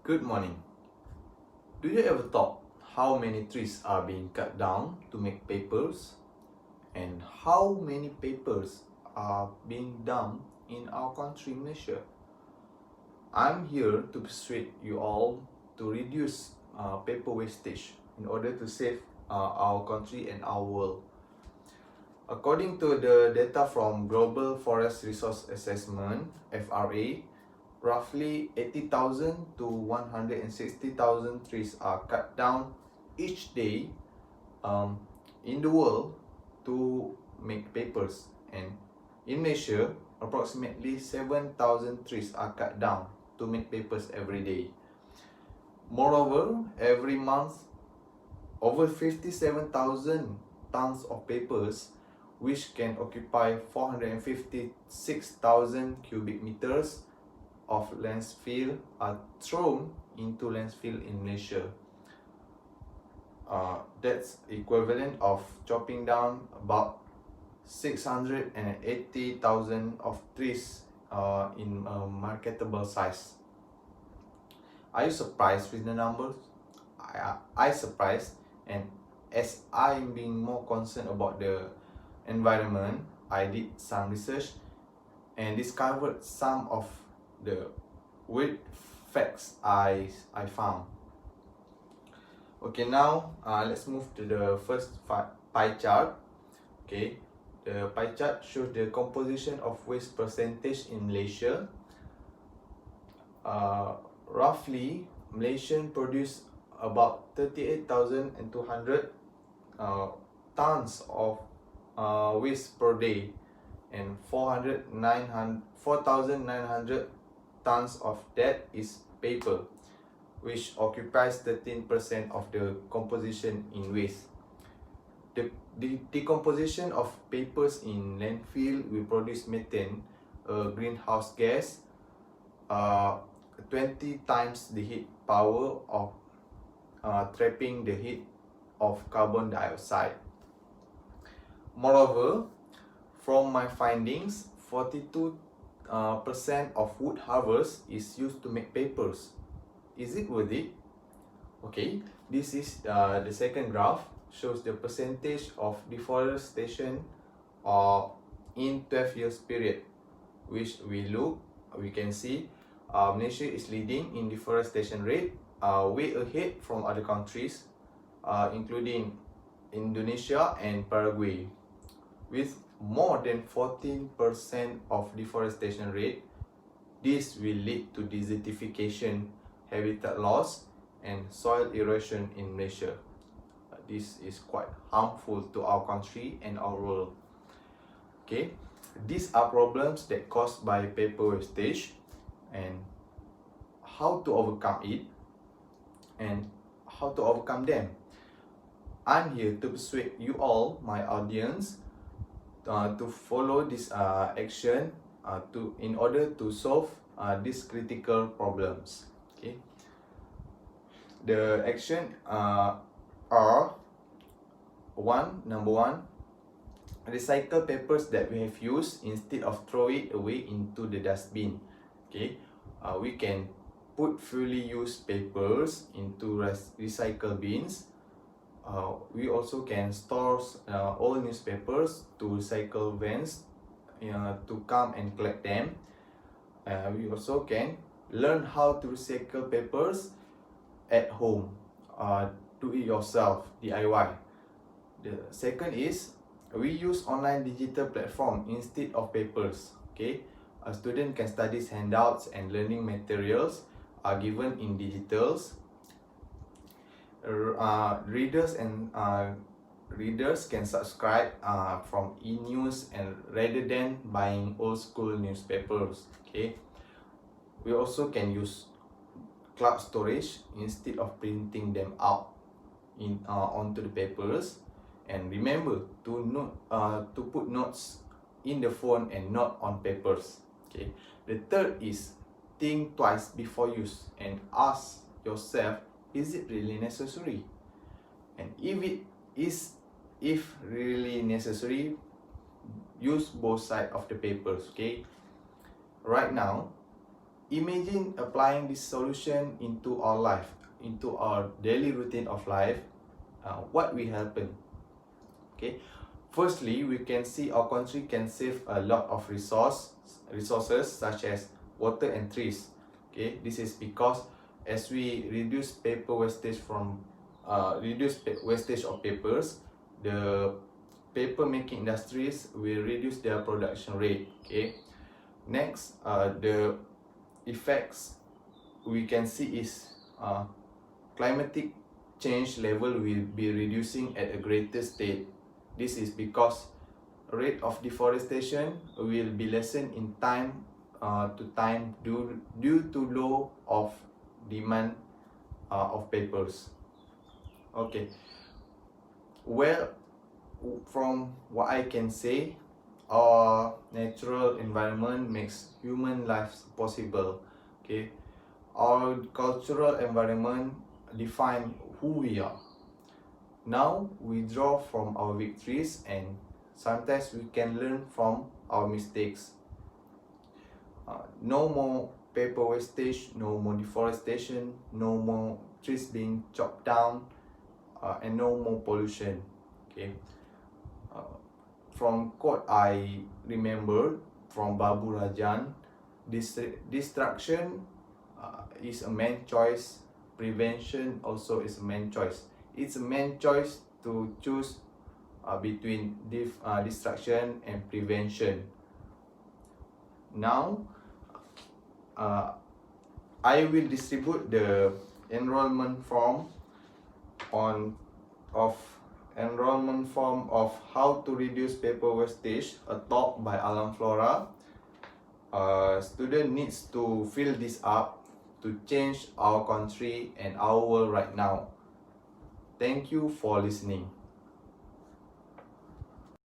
Good morning. Do you ever thought how many trees are being cut down to make papers? And how many papers are being dumped in our country, Malaysia? I'm here to persuade you all to reduce paper wastage in order to save our country and our world. According to the data from Global Forest Resource Assessment, FRA, roughly 80,000 to 160,000 trees are cut down each day in the world to make papers, and in Malaysia, approximately 7,000 trees are cut down to make papers every day. Moreover, every month, over 57,000 tons of papers, which can occupy 456,000 cubic meters of landfill, are thrown into landfill in Malaysia. That's equivalent of chopping down about 680,000 of trees in a marketable size. Are you surprised with the numbers? I surprised, and as I'm being more concerned about the environment, I did some research and discovered some of the weird facts I found. Okay, now let's move to the first pie chart. Okay, the pie chart shows the composition of waste percentage in Malaysia. Roughly, Malaysian produce about 38,200 tons of waste per day, and 4,900 tons of that is paper, which occupies 13% of the composition in waste. The decomposition of papers in landfill will produce methane, a greenhouse gas, 20 times the heat power of trapping the heat of carbon dioxide. Moreover, from my findings, 42% of wood harvest is used to make papers. Is it worth it? Okay, this is the second graph, shows the percentage of deforestation in 12 years period, which we can see Malaysia is leading in deforestation rate, way ahead from other countries, including Indonesia and Paraguay. With more than 14% of deforestation rate, this will lead to desertification, habitat loss, and soil erosion in Malaysia. This is quite harmful to our country and our world. Okay, these are problems that caused by paper wastage, and how to overcome it and how to overcome them. I'm here to persuade you all, my audience, to follow this action in order to solve these critical problems. Okay, the action are number one, recycle papers that we have used instead of throw it away into the dustbin. Okay, we can put fully used papers into recycle bins. We also can store all newspapers to recycle vans to come and collect them. We also can learn how to recycle papers at home. Do it yourself, DIY. The second is, we use online digital platform instead of papers. Okay, a student can study handouts and learning materials are given in digitals. Readers can subscribe from e-news and rather than buying old school newspapers. Okay, we also can use cloud storage instead of printing them out onto the papers. And remember to put notes in the phone and not on papers. Okay, the third is, think twice before use and ask yourself, is it really necessary? And if really necessary, use both sides of the papers. Okay, right now, imagine applying this solution into our life, into our daily routine of life. What will happen? Okay, firstly, we can see our country can save a lot of resources such as water and trees. Okay, this is because as we reduce paper wastage wastage of papers, the paper making industries will reduce their production rate. Okay, next, the effects we can see is climatic change level will be reducing at a greater state. This is because rate of deforestation will be lessened in time to time due to low of demand of papers. Okay, well, from what I can say, our natural environment makes human lives possible. Okay, our cultural environment define who we are. Now we draw from our victories, and sometimes we can learn from our mistakes. No more paper wastage, no more deforestation, no more trees being chopped down, and no more pollution. Okay. From quote I remember from Babu Rajan, destruction is a man's choice, prevention also is a man's choice. It's a man's choice to choose between destruction and prevention. Now, I will distribute the enrollment form of how to reduce paper wastage, a talk by Alam Flora. Student needs to fill this up to change our country and our world right now. Thank you for listening.